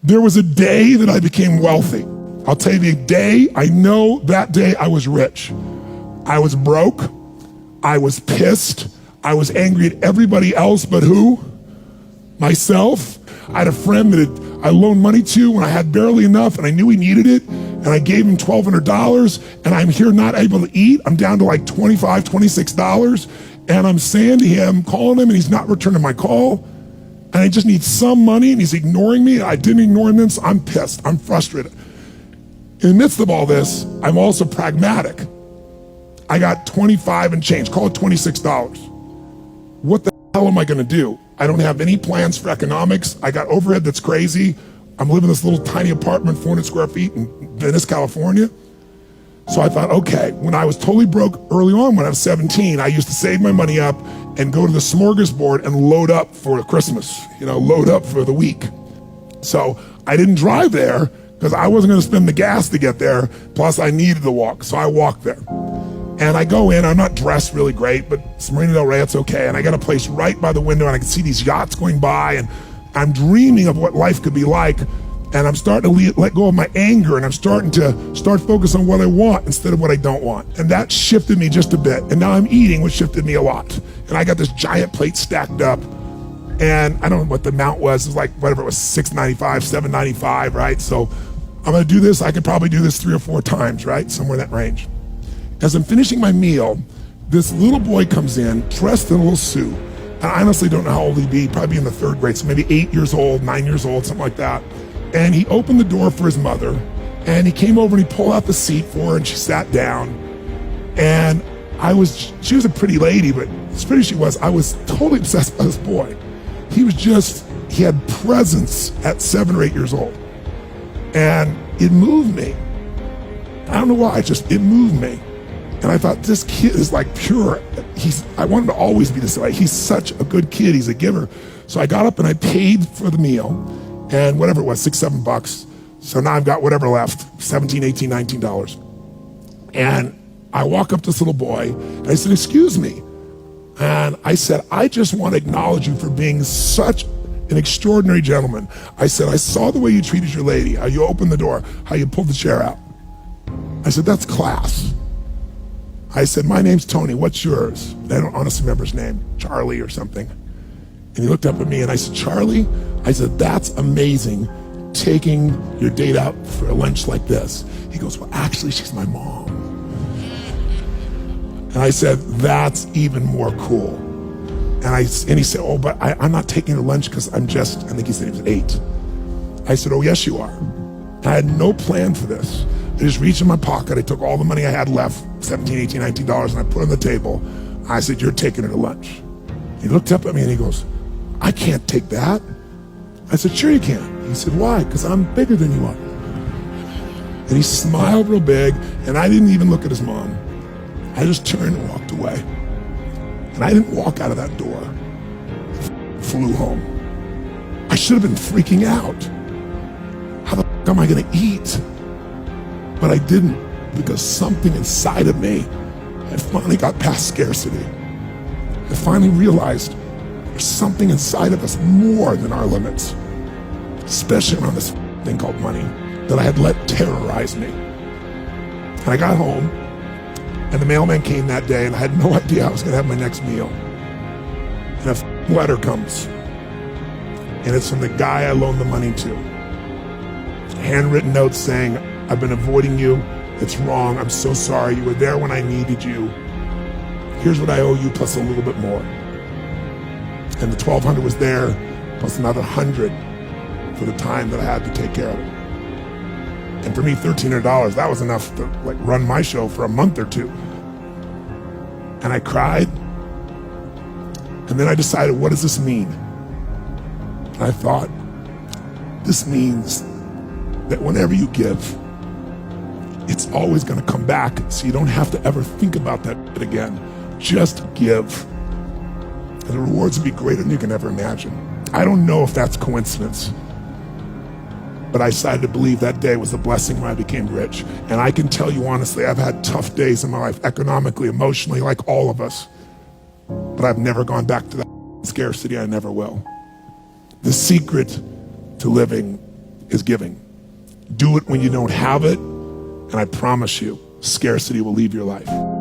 There was a day that I became wealthy. I'll tell you the day, I know that day I was rich. I was broke, I was pissed, I was angry at everybody else but who? Myself. I had a friend that I loaned money to when I had barely enough and I knew he needed it, and I gave him $1,200, and I'm here not able to eat. I'm down to like $25, $26, and I'm saying to him, calling him, and he's not returning my call, and I just need some money, and he's ignoring me. I didn't ignore him then, so I'm pissed, I'm frustrated. In the midst of all this, I'm also pragmatic. I got 25 and change, call it $26. What the hell am I gonna do? I don't have any plans for economics. I got overhead that's crazy. I'm living in this little tiny apartment, 400 square feet in Venice, California. So I thought, okay, when I was totally broke early on, when I was 17, I used to save my money up and go to the smorgasbord and load up for Christmas, load up for the week. So I didn't drive there because I wasn't gonna spend the gas to get there, plus I needed to walk, so I walked there. And I go in, I'm not dressed really great, but it's Marina Del Rey, it's okay. And I got a place right by the window and I can see these yachts going by, and I'm dreaming of what life could be like. And I'm starting to let go of my anger, and I'm starting to focus on what I want instead of what I don't want. And that shifted me just a bit. And now I'm eating, which shifted me a lot. And I got this giant plate stacked up, and I don't know what the amount was. It was like, whatever it was, $6.95, $7.95, right? So I'm gonna do this, I could probably do this 3 or 4 times, right? Somewhere in that range. As I'm finishing my meal, this little boy comes in, dressed in a little suit. And I honestly don't know how old he'd be, probably in the 3rd grade, so maybe 8 years old, 9 years old, something like that. And he opened the door for his mother, and he came over and he pulled out the seat for her, and she sat down. And she was a pretty lady, but as pretty as she was, I was totally obsessed by this boy. He had presence at 7 or 8 years old. And it moved me. I don't know why, it moved me. And I thought, this kid is like pure. I want him to always be this way. He's such a good kid, he's a giver. So I got up and I paid for the meal, and whatever it was, $6, $7. So now I've got whatever left, $17, $18, $19. And I walk up to this little boy, and I said, excuse me. And I said, I just want to acknowledge you for being such an extraordinary gentleman. I said, I saw the way you treated your lady, how you opened the door, how you pulled the chair out. I said, that's class. I said, my name's Tony, what's yours? I don't honestly remember his name, Charlie or something. And he looked up at me and I said, Charlie? I said, that's amazing, taking your date out for a lunch like this. He goes, well, actually, she's my mom. And I said, that's even more cool. And he said, oh, but I'm not taking her lunch because I think he said he was 8. I said, oh, yes, you are. I had no plan for this. I just reached in my pocket, I took all the money I had left, $17, $18, $19, and I put it on the table. I said, you're taking her to lunch. He looked up at me and he goes, I can't take that. I said, sure you can. He said, why? Because I'm bigger than you are. And he smiled real big, and I didn't even look at his mom. I just turned and walked away. And I didn't walk out of that door. I flew home. I should have been freaking out. How the f am I gonna eat? But I didn't, because something inside of me had finally got past scarcity. I finally realized there's something inside of us more than our limits, especially around this thing called money that I had let terrorize me. And I got home, and the mailman came that day, and I had no idea I was gonna have my next meal. And a letter comes, and it's from the guy I loaned the money to. A handwritten note saying, I've been avoiding you, it's wrong, I'm so sorry, you were there when I needed you. Here's what I owe you plus a little bit more. And the $1,200 was there, plus another $100 for the time that I had to take care of it. And for me, $1,300, that was enough to run my show for a month or 2. And I cried, and then I decided, what does this mean? And I thought, this means that whenever you give, it's always gonna come back, so you don't have to ever think about that again. Just give. And the rewards will be greater than you can ever imagine. I don't know if that's coincidence, but I decided to believe that day was a blessing when I became rich. And I can tell you honestly, I've had tough days in my life, economically, emotionally, like all of us. But I've never gone back to that scarcity, I never will. The secret to living is giving. Do it when you don't have it, and I promise you, scarcity will leave your life.